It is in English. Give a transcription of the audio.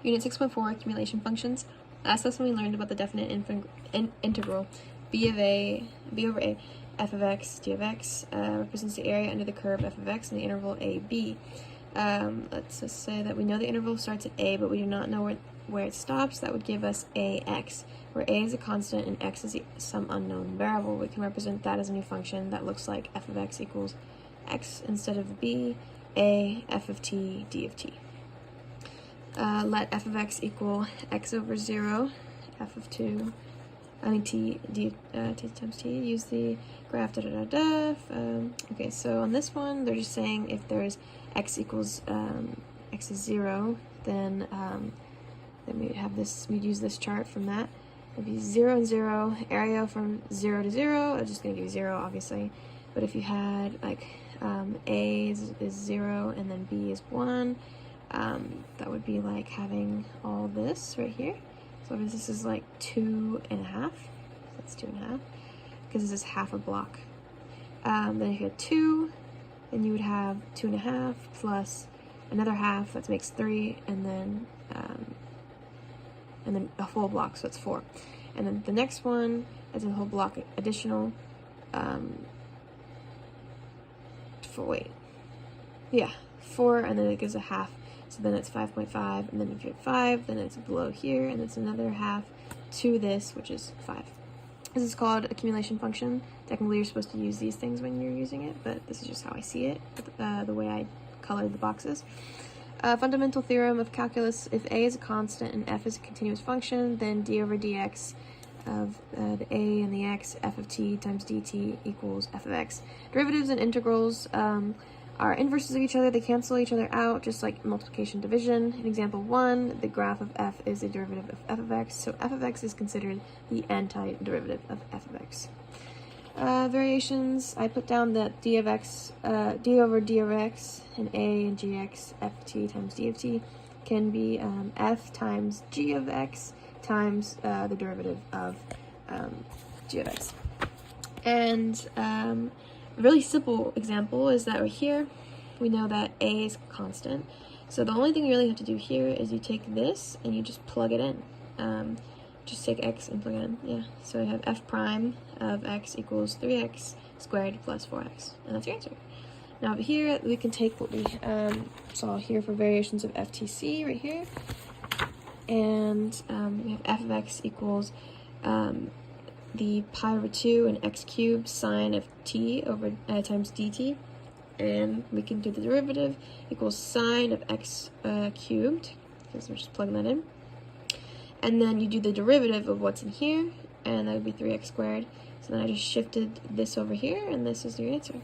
Unit 6.4, Accumulation Functions. Last lesson we learned about the definite integral b over a f of x d of x represents the area under the curve f of x in the interval a b. Let's just say that we know the interval starts at a, but we do not know where it stops. That would give us ax, where a is a constant and x is some unknown variable. We can represent that as a new function that looks like f of x equals x instead of b, a, f of t, d of t. Let f of x equal x over 0, f of 2, t times t, use the graph, okay, so on this one, they're just saying if there's x equals, x is 0, then we'd have this, we'd use this chart from that. It'd be 0 and 0, area from 0 to 0, I'm just gonna give you 0, obviously, but if you had, like, a is 0, and then b is 1, that would be like having all this right here. So this is like 2.5. That's 2.5 because this is half a block. Then if you had 2, then you would have 2.5 plus another half. That makes 3, and then a full block, so it's 4. And then the next one is a whole block additional. 4, and then it gives a half. So then it's 5.5, and then if you have 5, then it's below here, and it's another half to this, which is 5. This is called accumulation function. Technically, you're supposed to use these things when you're using it, but this is just how I see it, the way I colored the boxes. Fundamental theorem of calculus: if a is a constant and f is a continuous function, then d over dx of the a and the x, f of t times dt equals f of x. Derivatives and integrals are inverses of each other. They cancel each other out, just like multiplication division. In example 1, the graph of f is a derivative of f of x, so f of x is considered the antiderivative of f of x. Variations, I put down that d of x, d over d of x, and a and gx, f of t times d of t, can be f times g of x times the derivative of g of x. And a really simple example is that right here, we know that a is constant. So the only thing you really have to do here is you take this and you just plug it in. Just take x and plug it in. Yeah. So we have f prime of x equals 3x squared plus 4x. And that's your answer. Now over here, we can take what we saw here for variations of FTC right here. And we have f of x equals the pi over 2 and x cubed sine of t over times dt, and we can do the derivative equals sine of x cubed, because we're just plugging that in, and then you do the derivative of what's in here, and that would be 3x squared. So then I just shifted this over here, and this is your answer.